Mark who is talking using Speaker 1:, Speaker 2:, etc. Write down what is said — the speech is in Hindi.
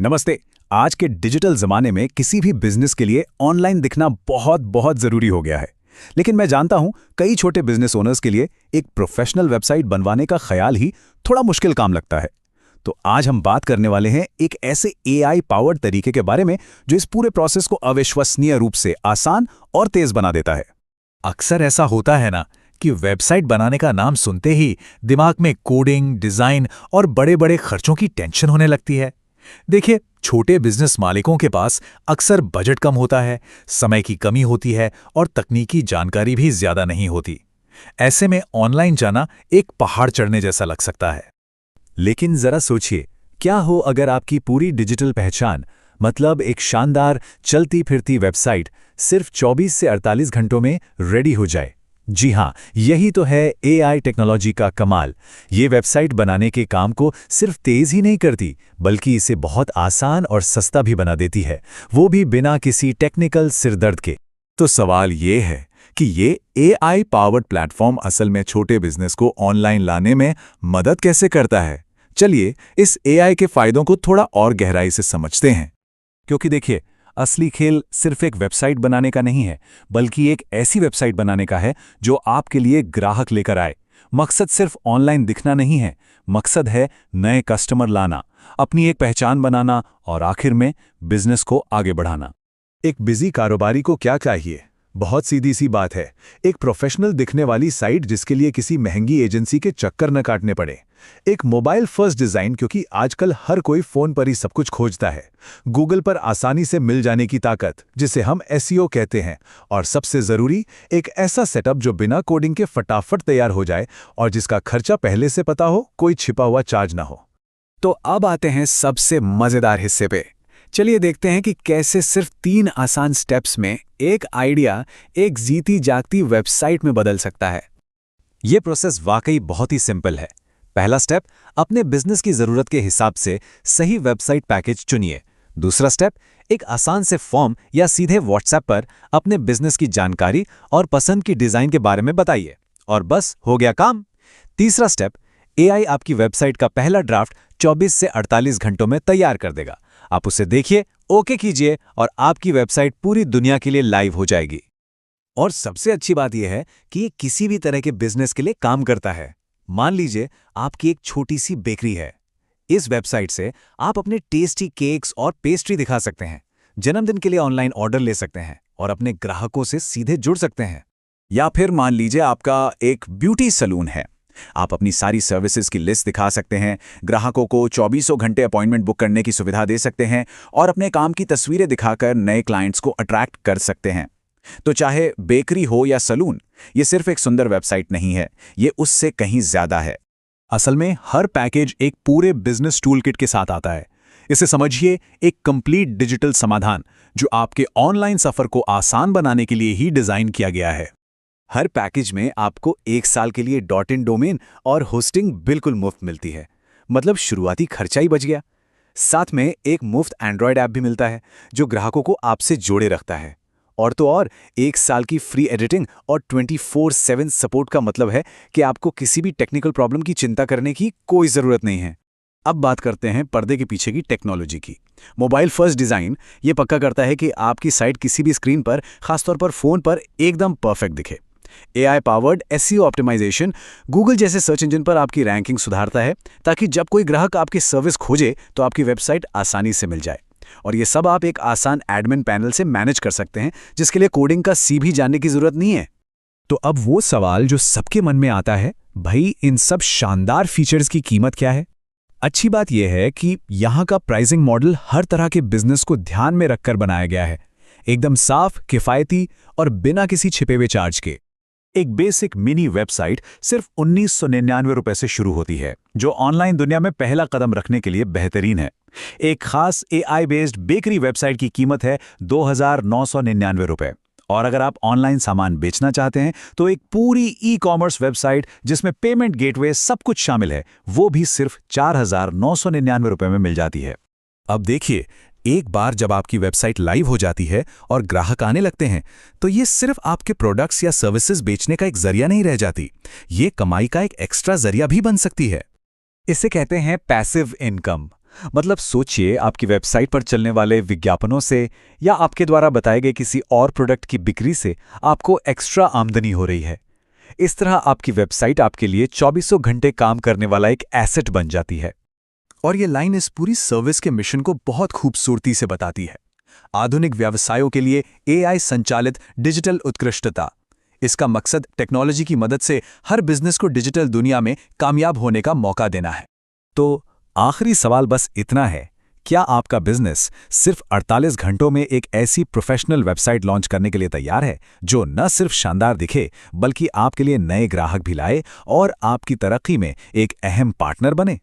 Speaker 1: नमस्ते। आज के डिजिटल जमाने में किसी भी बिजनेस के लिए ऑनलाइन दिखना बहुत बहुत जरूरी हो गया है। लेकिन मैं जानता हूं कई छोटे बिजनेस ओनर्स के लिए एक प्रोफेशनल वेबसाइट बनवाने का ख्याल ही थोड़ा मुश्किल काम लगता है। तो आज हम बात करने वाले हैं एक ऐसे एआई पावर्ड तरीके के बारे में जो इस पूरे प्रोसेस को अविश्वसनीय रूप से आसान और तेज बना देता है।
Speaker 2: अक्सर ऐसा होता है ना कि वेबसाइट बनाने का नाम सुनते ही दिमाग में कोडिंग, डिजाइन और बड़े-बड़े खर्चों की टेंशन होने लगती है। देखिए, छोटे बिजनेस मालिकों के पास अक्सर बजट कम होता है, समय की कमी होती है और तकनीकी जानकारी भी ज्यादा नहीं होती। ऐसे में ऑनलाइन जाना एक पहाड़ चढ़ने जैसा लग सकता है।
Speaker 1: लेकिन जरा सोचिए, क्या हो अगर आपकी पूरी डिजिटल पहचान, मतलब एक शानदार चलती फिरती वेबसाइट, सिर्फ 24 से 48 घंटों में रेडी हो जाए। जी हाँ, यही तो है एआई टेक्नोलॉजी का कमाल। ये वेबसाइट बनाने के काम को सिर्फ तेज ही नहीं करती, बल्कि इसे बहुत आसान और सस्ता भी बना देती है, वो भी बिना किसी टेक्निकल सिरदर्द के।
Speaker 2: तो सवाल ये है कि ये एआई पावर्ड प्लेटफॉर्म असल में छोटे बिजनेस को ऑनलाइन लाने में मदद कैसे करता है? चलिए इस एआई के फायदों को थोड़ा और गहराई से समझते हैं।
Speaker 1: क्योंकि देखिए, असली खेल सिर्फ एक वेबसाइट बनाने का नहीं है, बल्कि एक ऐसी वेबसाइट बनाने का है जो आपके लिए ग्राहक लेकर आए। मकसद सिर्फ ऑनलाइन दिखना नहीं है, मकसद है नए कस्टमर लाना, अपनी एक पहचान बनाना और आखिर में बिजनेस को आगे बढ़ाना। एक बिजी कारोबारी को क्या चाहिए? बहुत सीधी सी बात है, एक प्रोफेशनल दिखने वाली साइट जिसके लिए किसी महंगी एजेंसी के चक्कर न काटने पड़े। एक मोबाइल फर्स्ट डिजाइन, क्योंकि आजकल हर कोई फोन पर ही सब कुछ खोजता है। गूगल पर आसानी से मिल जाने की ताकत, जिसे हम एसईओ कहते हैं। और सबसे जरूरी, एक ऐसा सेटअप जो बिना कोडिंग के फटाफट तैयार हो जाए और जिसका खर्चा पहले से पता हो, कोई छिपा हुआ चार्ज ना हो। तो अब आते हैं सबसे मजेदार हिस्से पे। चलिए देखते हैं कि कैसे सिर्फ 3 आसान स्टेप्स में एक आइडिया एक जीती जागती वेबसाइट में बदल सकता है। यह प्रोसेस वाकई बहुत ही सिंपल है। पहला स्टेप, अपने बिजनेस की जरूरत के हिसाब से सही वेबसाइट पैकेज चुनिए। दूसरा स्टेप, एक आसान से फॉर्म या सीधे व्हाट्सएप पर अपने बिजनेस की जानकारी और पसंद की डिजाइन के बारे में बताइए, और बस हो गया काम। तीसरा स्टेप, एआई आपकी वेबसाइट का पहला ड्राफ्ट 24 से 48 घंटों में तैयार कर देगा। आप उसे देखिए, ओके कीजिए और आपकी वेबसाइट पूरी दुनिया के लिए लाइव हो जाएगी। और सबसे अच्छी बात यह है कि ये किसी भी तरह के बिजनेस के लिए काम करता है। मान लीजिए आपकी एक छोटी सी बेकरी है। इस वेबसाइट से आप अपने टेस्टी केक्स और पेस्ट्री दिखा सकते हैं, जन्मदिन के लिए ऑनलाइन ऑर्डर ले सकते हैं और अपने ग्राहकों से सीधे जुड़ सकते हैं। या फिर मान लीजिए आपका एक ब्यूटी सैलून है। आप अपनी सारी सर्विसेज की लिस्ट दिखा सकते हैं, ग्राहकों को 24 घंटे अपॉइंटमेंट बुक करने की सुविधा दे सकते हैं और अपने काम की तस्वीरें दिखाकर नए क्लाइंट्स को अट्रैक्ट कर सकते हैं। तो चाहे बेकरी हो या सैलून, ये सिर्फ एक सुंदर वेबसाइट नहीं है, ये उससे कहीं ज्यादा है। असल में हर पैकेज एक पूरे बिजनेस टूल किट के साथ आता है। इसे समझिए एक कंप्लीट डिजिटल समाधान जो आपके ऑनलाइन सफर को आसान बनाने के लिए ही डिजाइन किया गया है। हर पैकेज में आपको 1 साल के लिए .in डोमेन और होस्टिंग बिल्कुल मुफ्त मिलती है, मतलब शुरुआती खर्चा ही बच गया। साथ में एक मुफ्त एंड्रॉयड ऐप भी मिलता है जो ग्राहकों को आपसे जोड़े रखता है। और तो और 1 साल की फ्री एडिटिंग और 24/7 सपोर्ट का मतलब है कि आपको किसी भी टेक्निकल प्रॉब्लम की चिंता करने की कोई ज़रूरत नहीं है। अब बात करते हैं पर्दे के पीछे की टेक्नोलॉजी की। मोबाइल फर्स्ट डिज़ाइन ये पक्का करता है कि आपकी साइट किसी भी स्क्रीन पर, खासतौर पर फ़ोन पर, एकदम परफेक्ट दिखे। AI powered SEO optimisation Google जैसे सर्च इंजन पर आपकी रैंकिंग सुधारता है, ताकि जब कोई ग्राहक आपकी सर्विस खोजे तो आपकी वेबसाइट आसानी से मिल जाए। और ये सब आप एक आसान एडमिन पैनल से मैनेज कर सकते हैं, जिसके लिए कोडिंग का सी भी जानने की जरूरत नहीं है। तो अब वो सवाल जो सबके मन में आता है, भाई इन सब शानदार फीचर्स की कीमत क्या है? अच्छी बात यह है कि यहाँ का प्राइसिंग मॉडल हर तरह के बिजनेस को ध्यान में रखकर बनाया गया है, एकदम साफ, किफायती और बिना किसी छिपे हुए चार्ज के। एक बेसिक मिनी वेबसाइट सिर्फ 1999 रुपए से शुरू होती है, जो ऑनलाइन दुनिया में पहला कदम रखने के लिए बेहतरीन है। एक खास एआई बेस्ड बेकरी वेबसाइट की कीमत है 2,999 रुपए। और अगर आप ऑनलाइन सामान बेचना चाहते हैं तो एक पूरी ई कॉमर्स वेबसाइट जिसमें पेमेंट गेटवे सब कुछ शामिल है, वो भी सिर्फ 4,999 रुपए में मिल जाती है। अब देखिए, एक बार जब आपकी वेबसाइट लाइव हो जाती है और ग्राहक आने लगते हैं, तो ये सिर्फ आपके प्रोडक्ट्स या सर्विसेज बेचने का एक जरिया नहीं रह जाती, ये कमाई का एक एक्स्ट्रा जरिया भी बन सकती है। इसे कहते हैं पैसिव इनकम। मतलब सोचिए, आपकी वेबसाइट पर चलने वाले विज्ञापनों से या आपके द्वारा बताए गए किसी और प्रोडक्ट की बिक्री से आपको एक्स्ट्रा आमदनी हो रही है। इस तरह आपकी वेबसाइट आपके लिए 24 घंटे काम करने वाला एक एसेट बन जाती है। और ये लाइन इस पूरी सर्विस के मिशन को बहुत खूबसूरती से बताती है। आधुनिक व्यवसायों के लिए एआई संचालित डिजिटल उत्कृष्टता। इसका मकसद टेक्नोलॉजी की मदद से हर बिजनेस को डिजिटल दुनिया में कामयाब होने का मौका देना है। तो आखिरी सवाल बस इतना है, क्या आपका बिजनेस सिर्फ 48 घंटों में एक ऐसी प्रोफेशनल वेबसाइट लॉन्च करने के लिए तैयार है जो न सिर्फ शानदार दिखे बल्कि आपके लिए नए ग्राहक भी लाए और आपकी तरक्की में एक अहम पार्टनर बने?